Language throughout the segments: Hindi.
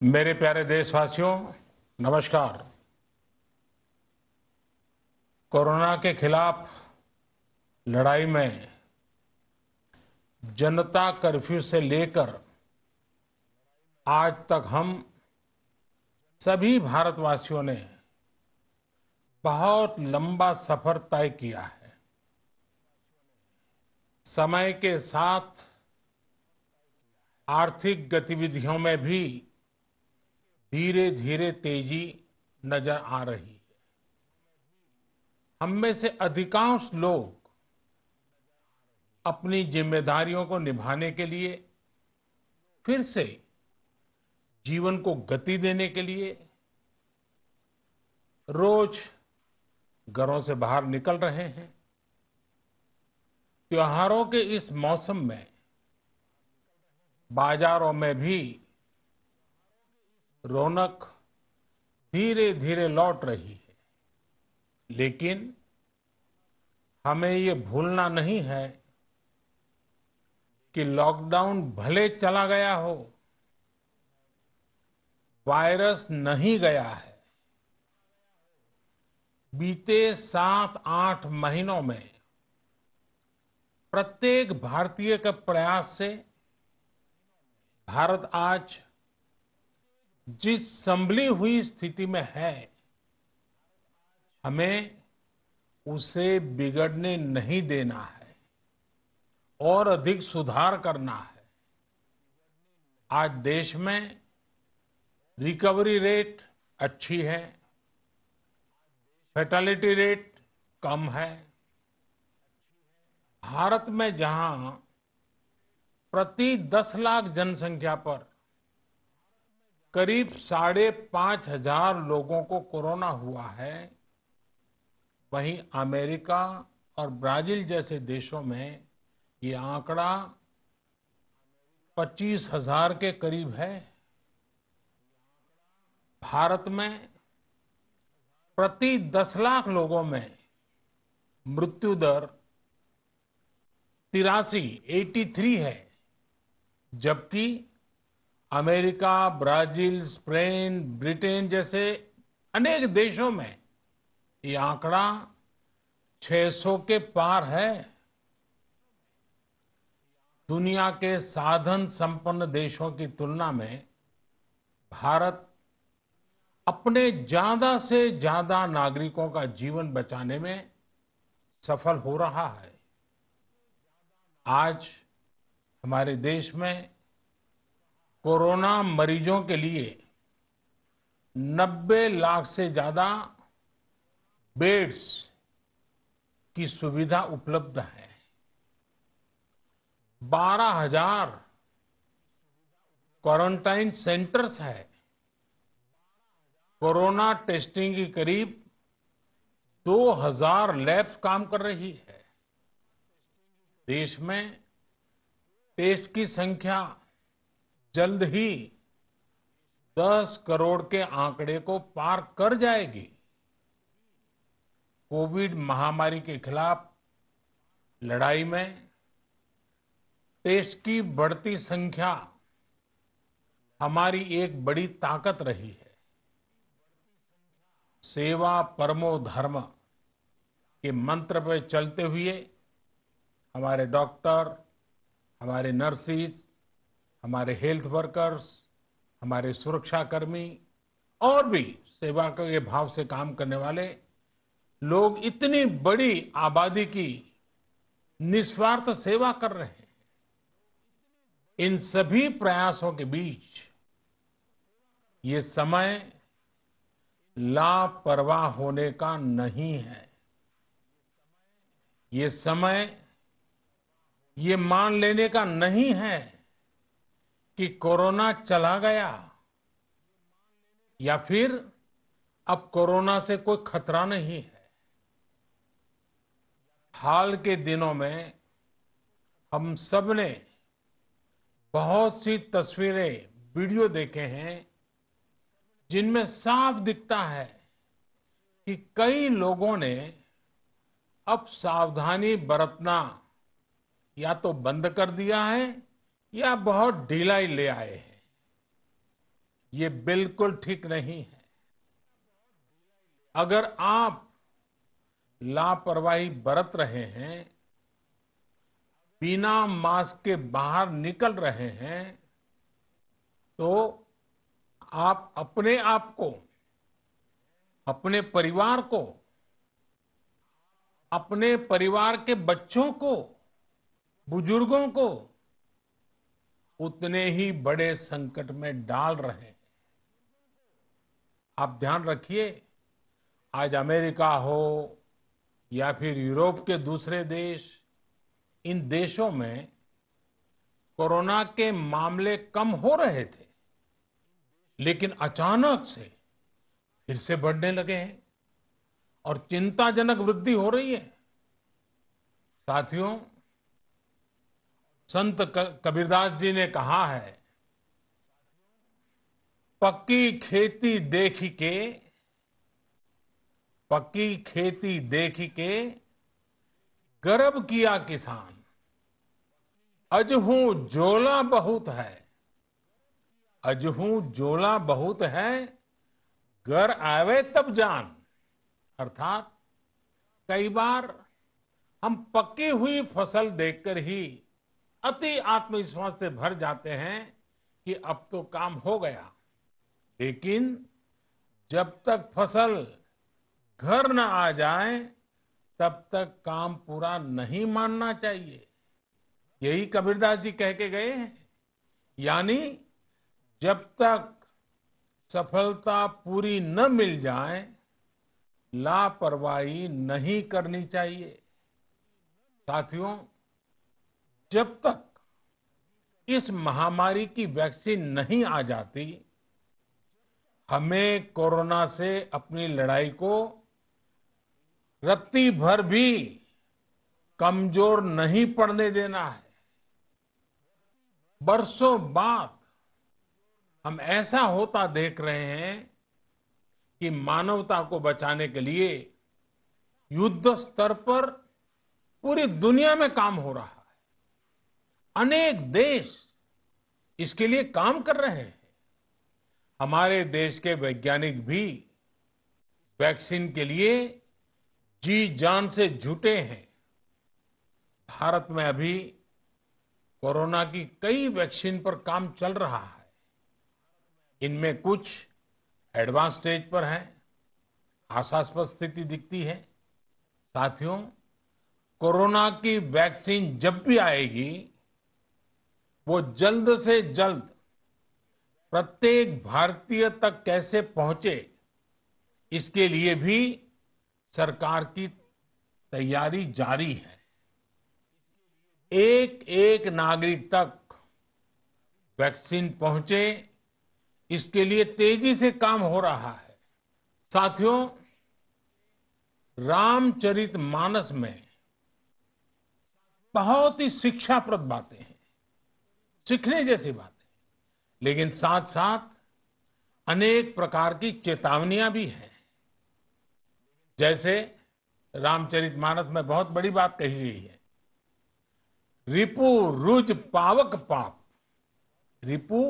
मेरे प्यारे देशवासियों, नमस्कार। कोरोना के खिलाफ लड़ाई में जनता कर्फ्यू से लेकर आज तक हम सभी भारतवासियों ने बहुत लंबा सफर तय किया है। समय के साथ आर्थिक गतिविधियों में भी धीरे धीरे तेजी नजर आ रही है। हम में से अधिकांश लोग अपनी जिम्मेदारियों को निभाने के लिए, फिर से जीवन को गति देने के लिए रोज घरों से बाहर निकल रहे हैं। त्योहारों के इस मौसम में बाजारों में भी रौनक धीरे धीरे लौट रही है, लेकिन हमें ये भूलना नहीं है कि लॉकडाउन भले चला गया हो, वायरस नहीं गया है। बीते 7-8 महीनों में प्रत्येक भारतीय के प्रयास से भारत आज जिस संभली हुई स्थिति में है, हमें उसे बिगड़ने नहीं देना है और अधिक सुधार करना है। आज देश में रिकवरी रेट अच्छी है, फैटेलिटी रेट कम है। भारत में जहां प्रति 10 लाख जनसंख्या पर करीब 5,500 लोगों को कोरोना हुआ है, वहीं अमेरिका और ब्राजील जैसे देशों में ये आंकड़ा 25,000 के करीब है। भारत में प्रति 10 लाख लोगों में मृत्यु दर 83 है, जबकि अमेरिका, ब्राजील, स्पेन, ब्रिटेन जैसे अनेक देशों में ये आंकड़ा 600 के पार है। दुनिया के साधन संपन्न देशों की तुलना में भारत अपने ज्यादा से ज्यादा नागरिकों का जीवन बचाने में सफल हो रहा है। आज हमारे देश में कोरोना मरीजों के लिए 90 लाख से ज्यादा बेड्स की सुविधा उपलब्ध है। 12,000 क्वारंटाइन सेंटर्स है। कोरोना टेस्टिंग की करीब 2,000 लैब्स काम कर रही है। देश में टेस्ट की संख्या जल्द ही 10 करोड़ के आंकड़े को पार कर जाएगी। कोविड महामारी के खिलाफ लड़ाई में टेस्ट की बढ़ती संख्या हमारी एक बड़ी ताकत रही है। सेवा परमो धर्म के मंत्र पर चलते हुए हमारे डॉक्टर, हमारे नर्सिस, हमारे हेल्थ वर्कर्स, हमारे सुरक्षाकर्मी और भी सेवा के भाव से काम करने वाले लोग इतनी बड़ी आबादी की निस्वार्थ सेवा कर रहे हैं। इन सभी प्रयासों के बीच ये समय लापरवाह होने का नहीं है। ये समय ये मान लेने का नहीं है कि कोरोना चला गया या फिर अब कोरोना से कोई खतरा नहीं है। हाल के दिनों में हम सब ने बहुत सी तस्वीरें, वीडियो देखे हैं जिनमें साफ दिखता है कि कई लोगों ने अब सावधानी बरतना या तो बंद कर दिया है या बहुत ढिलाई ले आए हैं। ये बिल्कुल ठीक नहीं है। अगर आप लापरवाही बरत रहे हैं, बिना मास्क के बाहर निकल रहे हैं, तो आप अपने आप को, अपने परिवार को, अपने परिवार के बच्चों को, बुजुर्गों को उतने ही बड़े संकट में डाल रहे हैं। आप ध्यान रखिए, आज अमेरिका हो या फिर यूरोप के दूसरे देश, इन देशों में कोरोना के मामले कम हो रहे थे, लेकिन अचानक से फिर से बढ़ने लगे हैं और चिंताजनक वृद्धि हो रही है। साथियों, संत कबीरदास जी ने कहा है, पक्की खेती देख के, पक्की खेती देख के गर्व किया किसान, अजहू जोला बहुत है, अजहू जोला बहुत है, घर आवे तब जान। अर्थात कई बार हम पकी हुई फसल देखकर ही अति आत्मविश्वास से भर जाते हैं कि अब तो काम हो गया, लेकिन जब तक फसल घर न आ जाए तब तक काम पूरा नहीं मानना चाहिए। यही कबीरदास जी कह के गए हैं। यानी जब तक सफलता पूरी न मिल जाए, लापरवाही नहीं करनी चाहिए। साथियों, जब तक इस महामारी की वैक्सीन नहीं आ जाती, हमें कोरोना से अपनी लड़ाई को रत्ती भर भी कमजोर नहीं पड़ने देना है। बरसों बाद हम ऐसा होता देख रहे हैं कि मानवता को बचाने के लिए युद्ध स्तर पर पूरी दुनिया में काम हो रहा है। अनेक देश इसके लिए काम कर रहे हैं। हमारे देश के वैज्ञानिक भी वैक्सीन के लिए जी जान से जुटे हैं। भारत में अभी कोरोना की कई वैक्सीन पर काम चल रहा है। इनमें कुछ एडवांस स्टेज पर है, आशास्पद स्थिति दिखती है। साथियों, कोरोना की वैक्सीन जब भी आएगी, वो जल्द से जल्द प्रत्येक भारतीय तक कैसे पहुंचे, इसके लिए भी सरकार की तैयारी जारी है। एक एक नागरिक तक वैक्सीन पहुंचे, इसके लिए तेजी से काम हो रहा है। साथियों, रामचरितमानस में बहुत ही शिक्षाप्रद बातें हैं, सीखने जैसी बातें, लेकिन साथ साथ अनेक प्रकार की चेतावनियां भी हैं। जैसे रामचरितमानस में बहुत बड़ी बात कही गई है, रिपु रुज पावक पाप, रिपु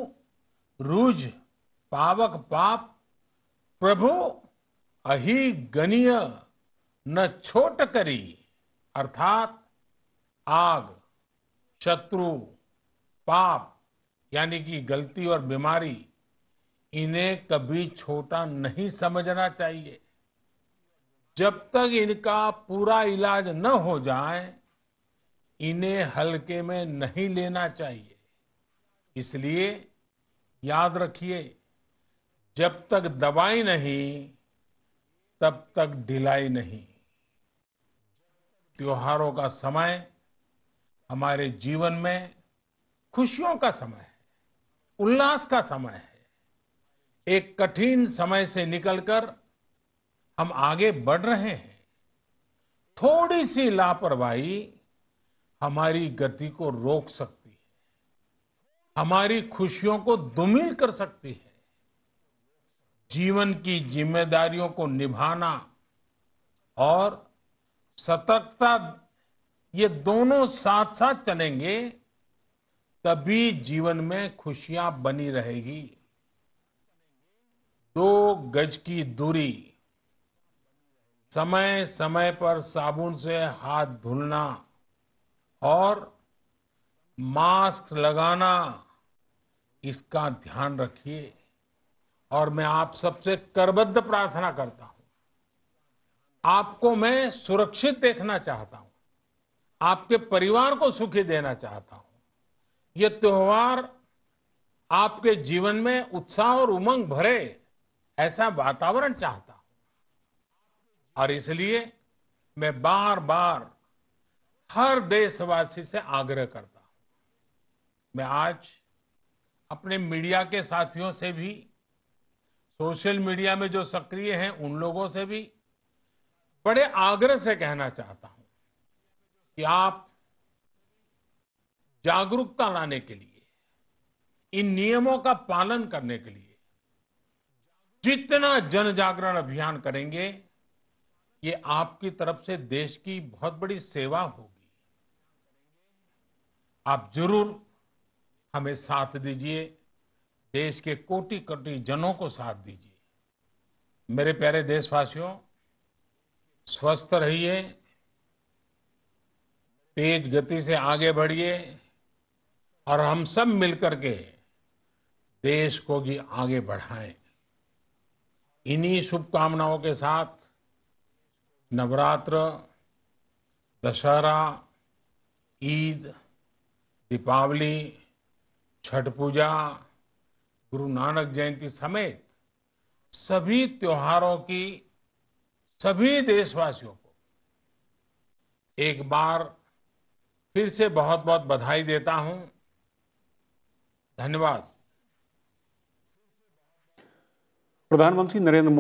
रुज पावक पाप, प्रभु अहि गनीय न छोट करी। अर्थात आग, शत्रु, पाप यानी कि गलती और बीमारी, इन्हें कभी छोटा नहीं समझना चाहिए। जब तक इनका पूरा इलाज न हो जाए, इन्हें हल्के में नहीं लेना चाहिए। इसलिए याद रखिए, जब तक दवाई नहीं, तब तक ढिलाई नहीं। त्योहारों का समय हमारे जीवन में खुशियों का समय है, उल्लास का समय है। एक कठिन समय से निकलकर हम आगे बढ़ रहे हैं। थोड़ी सी लापरवाही हमारी गति को रोक सकती है, हमारी खुशियों को धूमिल कर सकती है। जीवन की जिम्मेदारियों को निभाना और सतर्कता, ये दोनों साथ साथ चलेंगे, तभी जीवन में खुशियां बनी रहेगी। 2 गज की दूरी, समय समय पर साबुन से हाथ धुलना और मास्क लगाना, इसका ध्यान रखिए। और मैं आप सबसे करबद्ध प्रार्थना करता हूं, आपको मैं सुरक्षित देखना चाहता हूं, आपके परिवार को सुखी देना चाहता हूं। ये त्योहार आपके जीवन में उत्साह और उमंग भरे, ऐसा वातावरण चाहता हूं। और इसलिए मैं बार बार हर देशवासी से आग्रह करता हूं। मैं आज अपने मीडिया के साथियों से भी, सोशल मीडिया में जो सक्रिय हैं उन लोगों से भी बड़े आग्रह से कहना चाहता हूं कि आप जागरूकता लाने के लिए, इन नियमों का पालन करने के लिए जितना जन जागरण अभियान करेंगे, ये आपकी तरफ से देश की बहुत बड़ी सेवा होगी। आप जरूर हमें साथ दीजिए, देश के कोटि कोटि जनों को साथ दीजिए। मेरे प्यारे देशवासियों, स्वस्थ रहिए, तेज गति से आगे बढ़िए और हम सब मिलकर के देश को भी आगे बढ़ाएं। इन्हीं शुभकामनाओं के साथ नवरात्र, दशहरा, ईद, दीपावली, छठ पूजा, गुरु नानक जयंती समेत सभी त्योहारों की सभी देशवासियों को एक बार फिर से बहुत बहुत बधाई देता हूं। धन्यवाद। प्रधानमंत्री नरेंद्र मोदी